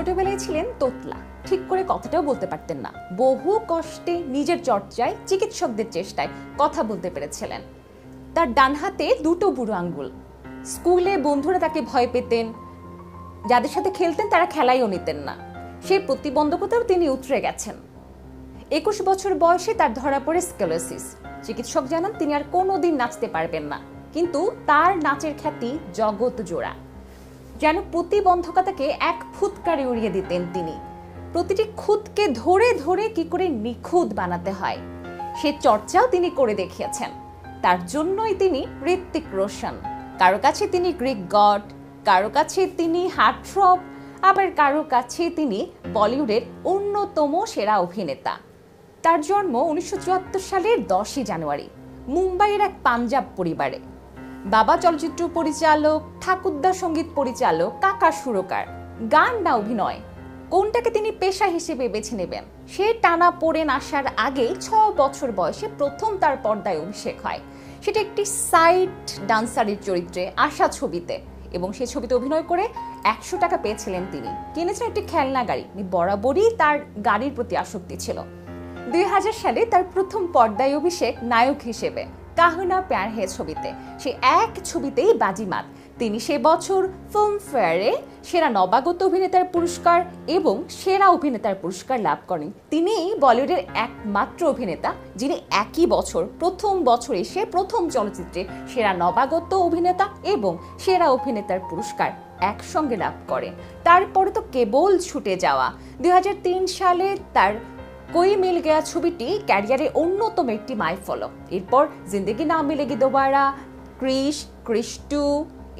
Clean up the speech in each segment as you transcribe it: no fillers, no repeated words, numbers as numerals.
ছোটবেলায় ছিলেন তোতলা, ঠিক করে কথাটাও বলতে পারতেন না। বহু কষ্টে নিজের চর্চায়, চিকিৎসকদের চেষ্টায় কথা বলতে পেরেছিলেন। তার ডান হাতে দুটো বুড়ো আঙ্গুল। স্কুলে বন্ধুরা তাকে ভয় পেতেন, যাদের সাথে খেলতেন তারা খেলাইও নিতেন না। সেই প্রতিবন্ধকতাও তিনি উতরে গেছেন। 21 বছর বয়সে তার ধরা পড়ে স্কেলোসিস। চিকিৎসক জানান তিনি আর কোনোদিন নাচতে পারবেন না, কিন্তু তার নাচের খ্যাতি জগৎ জোড়া। যেন প্রতিবন্ধকতাকে এক ফুৎকারে উড়িয়ে দিতেন তিনি। প্রতিটি খুঁতকে ধরে ধরে কি করে নিখুঁত বানাতে হয় সে চর্চাও তিনি করে দেখিয়েছেন। তার জন্যই তিনি ঋত্বিক রোশন। কারো কাছে তিনি গ্রিক গড, কারো কাছে তিনি হার্টথ্রব, আবার কারো কাছে তিনি বলিউডের অন্যতম সেরা অভিনেতা। তার জন্ম 1974 সালের 10 জানুয়ারি মুম্বাইয়ের এক পাঞ্জাব পরিবারে। বাবা চলচ্চিত্র পরিচালক, ঠাকুরদা সঙ্গীত পরিচালক, কাকা সুরকার। গান না অভিনয়, কোনটাকে তিনি পেশা হিসেবে বেছে নেবেন সে টানা পড়েন আসার আগে 6 বছর বয়সে প্রথম তার পর্দায় অভিষেক হয়। সেটা একটি সাইড ডান্সারের চরিত্রে আশা ছবিতে, এবং সেই ছবিতে অভিনয় করে 100 টাকা পেয়েছিলেন তিনি। কিনেছেন একটি খেলনা গাড়ি। বরাবরই তার গাড়ির প্রতি আসক্তি ছিল। 2000 সালে তার প্রথম পর্দায় অভিষেক নায়ক হিসেবে কাহনা প্যার হে ছবিতে। সে এক ছবিতেই বাজিমাত। তিনি সে বছর ফিল্মফেয়ারে সেরা নবাগত অভিনেতার পুরস্কার এবং সেরা অভিনেতার পুরস্কার লাভ করেন। তিনি বলিউডের একমাত্র অভিনেতা যিনি একই বছর প্রথম বছর এসে প্রথম চলচ্চিত্রে সেরা নবাগত অভিনেতা এবং সেরা অভিনেতার পুরস্কার একসঙ্গে লাভ করেন। তারপরে তো কেবল ছুটে যাওয়া। 2003 সালে তার কোই মিল গয়া ছবিটি ক্যারিয়ারে অন্যতম একটি মাইলফলক। এরপর জিন্দেগি না মিলেগি দোবারা, ক্রিশ, ক্রিশ 2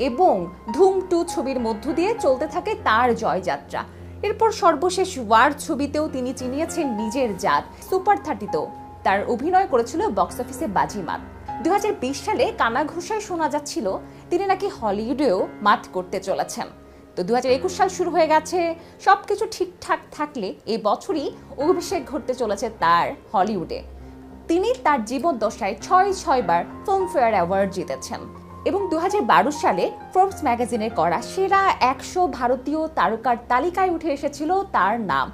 এবং ধুম 2 ছবির মধ্য দিয়ে চলতে থাকে তার জয়যাত্রা। এরপর সর্বশেষ ওয়ার ছবিতেও তিনি চিনিয়েছেন নিজের জাত। সুপার 30তেও তার অভিনয় করেছিল বক্স অফিসে বাজিমাত। 2020 সালে কানাঘুষায় শোনা যাচ্ছিল তিনি নাকি হলিউডেও মাত করতে চলেছেন। তো 2021 সাল শুরু হয়ে গেছে। সবকিছু ঠিকঠাক থাকলে এই বছরই অভিষেক ঘটতে চলেছে তার হলিউডে। তিনি তার জীবদ্দশায় 6 বার ফিল্মফেয়ার অ্যাওয়ার্ড জিতেছেন এবং 2012 সালে ফোর্বস ম্যাগাজিনের করা সেরা 100 ভারতীয় তারকার তালিকায় উঠে এসেছিল তার নাম।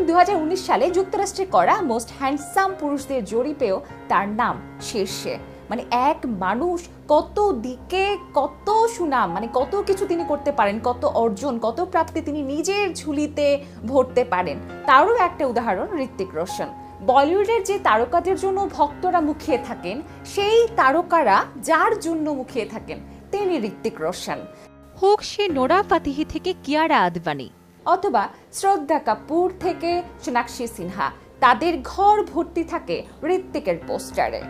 2019 সালে যুক্তরাষ্ট্রে করা মোস্ট হ্যান্ডসাম পুরুষদের জরিপেও তার নাম শীর্ষে। মানে এক মানুষ কত দিকে কত সুনাম, মানে কত কিছু তিনি করতে পারেন, কত অর্জন, কত প্রাপ্তি তিনি নিজের ঝুলিতে ভরতে পারেন, তারও একটা উদাহরণ ঋত্বিক রোশন। বলিউডের যে তারকাদের জন্য ভক্তরা মুখিয়ে থাকেন, সেই তারকারা যার জন্য মুখিয়ে থাকেন তিনি ঋত্বিক রোশন। হোক সে নোরা ফাতেহি থেকে কিয়ারা আদভানি, অথবা শ্রদ্ধা কাপুর থেকে সোনাক্ষী সিনহা, তাদের ঘর ভর্তি থাকে ঋত্বিকের পোস্টারে।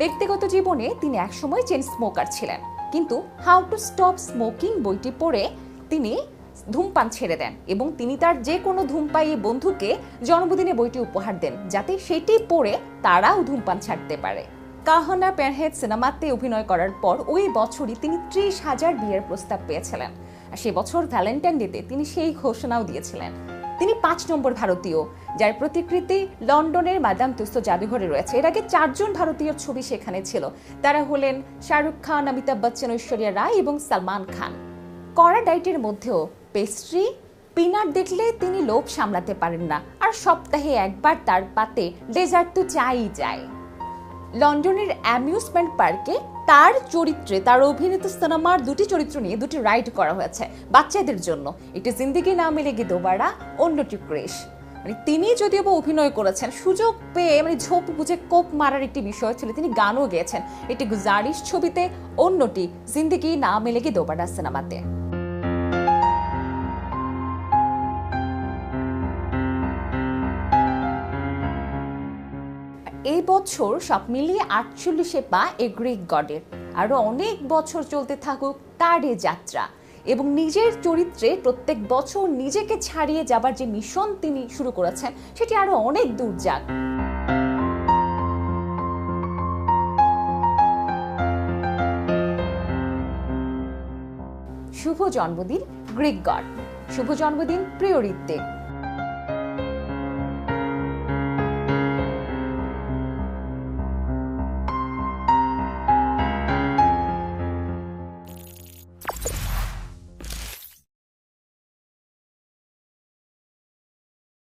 ব্যক্তিগত জীবনে তিনি একসময় চেন স্মোকার ছিলেন, কিন্তু হাউ টু স্টপ স্মোকিং বইটি পড়ে তিনি ধূমপান ছেড়ে দেন এবং তিনি তার যে কোনো ধূমপায়ী বন্ধুকে জন্মদিনে বইটি উপহার দেন, যাতে সেটি পড়ে তারাও ধূমপান ছাড়তে পারে। কাহনা প্যার হে সিনেমাতে অভিনয় করার পর ওই বছরই তিনি 30,000 বিয়ের প্রস্তাব পেয়েছিলেন। আর সে বছর ভ্যালেন্টাইন ডেতে তিনি সেই ঘোষণাও দিয়েছিলেন। তিনি 5 নম্বর ভারতীয় যার প্রতিকৃতি লন্ডনের মাদাম তুসো জাদুঘরে রয়েছে। এর আগে 4 জন ভারতীয় ছবি সেখানে ছিল। তারা হলেন শাহরুখ খান, অমিতাভ বচ্চন, ঐশ্বরিয়া রায় এবং সালমান খান। কড়া ডায়েটের মধ্যেও পেস্ট্রি, পিনাট দেখলে তিনি লোভ সামলাতে পারেন না, আর সপ্তাহে একবার তার পাতে ডেজার্ট তো চাই চাই। লন্ডনের অ্যামিউজমেন্ট পার্কে তার চরিত্রে, তার অভিনীত সিনেমার 2টি চরিত্র নিয়ে 2টি রাইড করা হয়েছে বাচ্চাদের জন্য। একটি জিন্দেগি না মিলেগি দোবারা, অন্যটি ক্রিশ। মানে তিনি যদিও অভিনয় করেছেন, সুযোগ পেয়ে মানে ঝোপ বুঝে কোপ মারার একটি বিষয় ছিল। তিনি গানও গেয়েছেন, একটি গুজারিশ ছবিতে, অন্যটি জিন্দেগি না মিলেগি দোবারা সিনেমাতে। এই বছর সব মিলিয়ে 48 পা এ গ্রিক গডের। আরো অনেক বছর চলতে থাকুক তার এ যাত্রা, এবং নিজের চরিত্রে প্রত্যেক বছর নিজেকে ছাড়িয়ে যাবার যে মিশন তিনি শুরু করেছেন সেটি আরো অনেক দূর যাক। শুভ জন্মদিন গ্রিক গড, শুভ জন্মদিন প্রিয় ঋত্বিক।